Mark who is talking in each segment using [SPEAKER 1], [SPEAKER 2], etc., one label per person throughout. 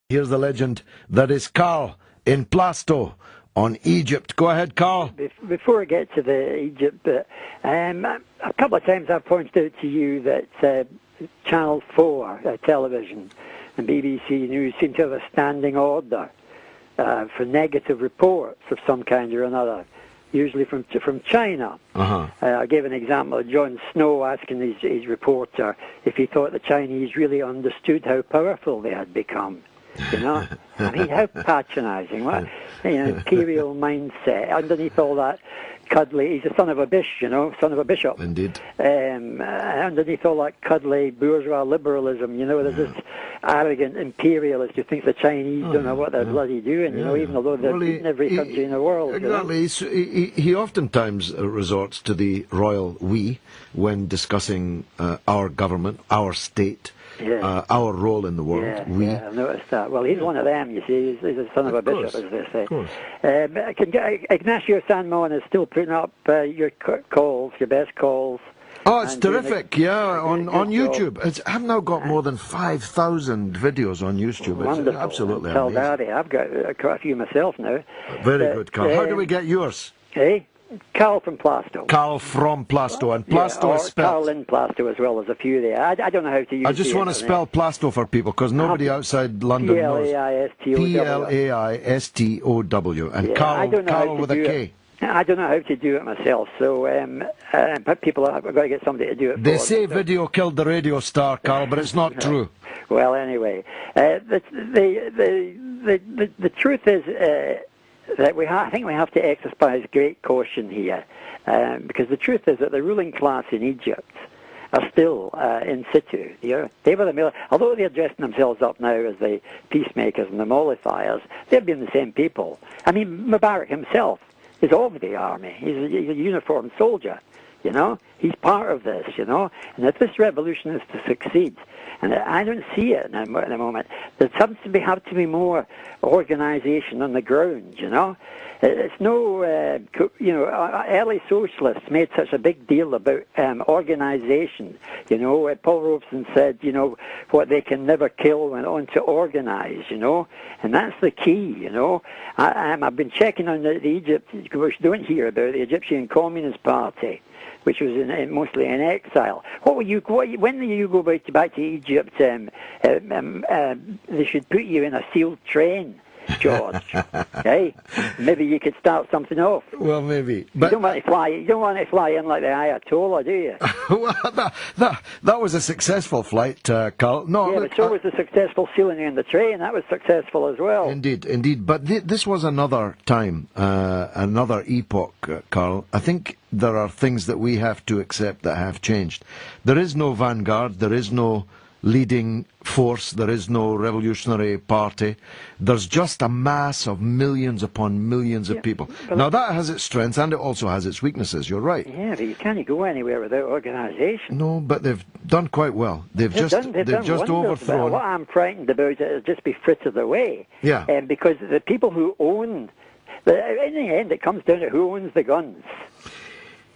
[SPEAKER 1] Here's the legend that is Karl in Plaistow on Egypt. Go ahead, Karl.
[SPEAKER 2] Before I get to the Egypt bit, a couple of times I've pointed out to you that Channel 4 television and BBC News seem to have a standing order for negative reports of some kind or another, usually from China. I gave an example of Jon Snow asking his reporter if he thought the Chinese really understood how powerful they had become. You know, I mean, how patronising! What, imperial mindset underneath all that cuddly. He's a son of a son of a bishop.
[SPEAKER 1] Indeed.
[SPEAKER 2] Underneath all that cuddly bourgeois liberalism, there's this arrogant imperialist who thinks the Chinese don't know what they're bloody doing. Even although they're in every country in the world.
[SPEAKER 1] Exactly. He oftentimes resorts to the royal we when discussing our government, our state. Our role in the world.
[SPEAKER 2] I've noticed that. Well, he's one of them, you see. He's a son of a bishop, as they say. Ignacio Sanmon is still putting up your calls, your best calls.
[SPEAKER 1] Oh, it's terrific, on YouTube. I've now got more than 5,000 videos on YouTube.
[SPEAKER 2] Wonderful.
[SPEAKER 1] It's absolutely amazing.
[SPEAKER 2] Daddy. I've got quite a few myself now.
[SPEAKER 1] Very good, Karl. How do we get yours?
[SPEAKER 2] Karl from Plaistow.
[SPEAKER 1] Karl from Plaistow, and Plaistow is spelled...
[SPEAKER 2] Karl in Plaistow as well, as a few there. I don't know how to use it.
[SPEAKER 1] I just want to spell Plaistow for people, because nobody outside London knows. Plaistow. And Karl with a K.
[SPEAKER 2] I don't know how to do it myself, so but people have got to get somebody to do it.
[SPEAKER 1] They say video killed the radio star, Karl, but it's not true.
[SPEAKER 2] Well, anyway, the truth is... that I think we have to exercise great caution here, because the truth is that the ruling class in Egypt are still in situ. They were although they're dressing themselves up now as the peacemakers and the mollifiers, they've been the same people. I mean, Mubarak himself is of the army. He's a uniformed soldier. He's part of this. And if this revolution is to succeed, and I don't see it in the moment, there seems to have to be more organisation on the ground. It's no, early socialists made such a big deal about organisation. Paul Robeson said, what they can never kill went on to organise. And that's the key. I've been checking on the Egypt, which don't hear about the Egyptian Communist Party, which was mostly in exile. When you go back to Egypt, they should put you in a sealed train, George. Maybe you could start something off.
[SPEAKER 1] Well, maybe. But
[SPEAKER 2] you don't want to fly in like the Ayatollah, do you?
[SPEAKER 1] Well, that was a successful flight, Karl. No,
[SPEAKER 2] yeah, but so was the successful sealing in the train. That was successful as well.
[SPEAKER 1] Indeed. But this was another time, another epoch, Karl. I think there are things that we have to accept that have changed. There is no vanguard. There is no leading force. There is no revolutionary party. There's just a mass of millions upon millions of people. Now that has its strengths and it also has its weaknesses. You're right.
[SPEAKER 2] Yeah, but you can't go anywhere without organisation.
[SPEAKER 1] No, but they've done quite well. They've just overthrown.
[SPEAKER 2] What I'm frightened about is just be frittered away.
[SPEAKER 1] Yeah.
[SPEAKER 2] Because the people who own, in the end, it comes down to who owns the guns.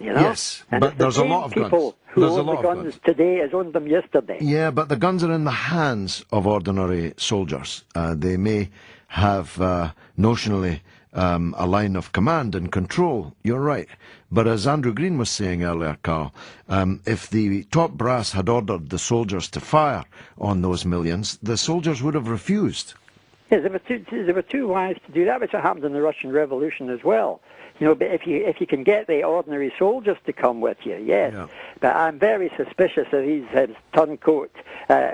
[SPEAKER 1] Yes, but there's a lot of guns.
[SPEAKER 2] People who own the guns today as owned them yesterday.
[SPEAKER 1] Yeah, but the guns are in the hands of ordinary soldiers. They may have notionally a line of command and control. You're right. But as Andrew Green was saying earlier, Karl, if the top brass had ordered the soldiers to fire on those millions, the soldiers would have refused.
[SPEAKER 2] Yes, they were too wise to do that, which happened in the Russian Revolution as well. But if you can get the ordinary soldiers to come with you, yes. Yeah. But I'm very suspicious of these turncoats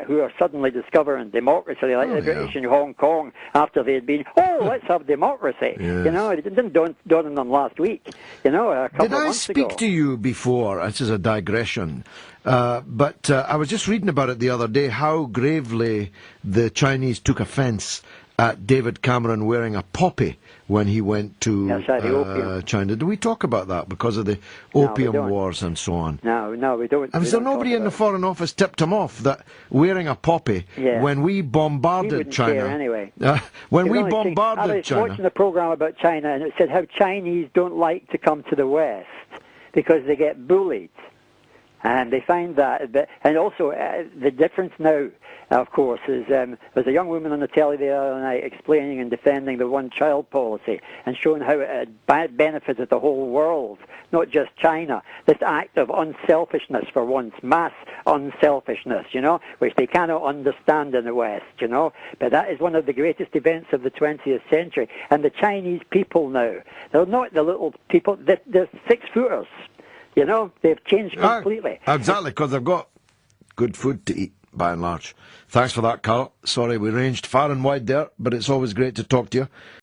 [SPEAKER 2] who are suddenly discovering democracy, like the British in Hong Kong, after they had been, let's have democracy. Yes. It didn't dawn on them last week. A couple of months ago.
[SPEAKER 1] Did I speak to you before? This is a digression. But I was just reading about it the other day, how gravely the Chinese took offence at David Cameron wearing a poppy when he went to China. Do we talk about that because of the opium wars and so on?
[SPEAKER 2] No, we don't.
[SPEAKER 1] And was there nobody in the Foreign Office tipped him off that wearing a poppy when we bombarded China?
[SPEAKER 2] Care anyway.
[SPEAKER 1] When we bombarded China.
[SPEAKER 2] I was watching a program about China, and it said how Chinese don't like to come to the West because they get bullied. And they find that, and also the difference now, of course, is there's a young woman on the telly the other night explaining and defending the one-child policy and showing how it benefited the whole world, not just China. This act of unselfishness for once, mass unselfishness, which they cannot understand in the West, But that is one of the greatest events of the 20th century. And the Chinese people now, they're not the little people, they're six-footers. They've changed completely.
[SPEAKER 1] Exactly, because they've got good food to eat, by and large. Thanks for that, Karl. Sorry we ranged far and wide there, but it's always great to talk to you.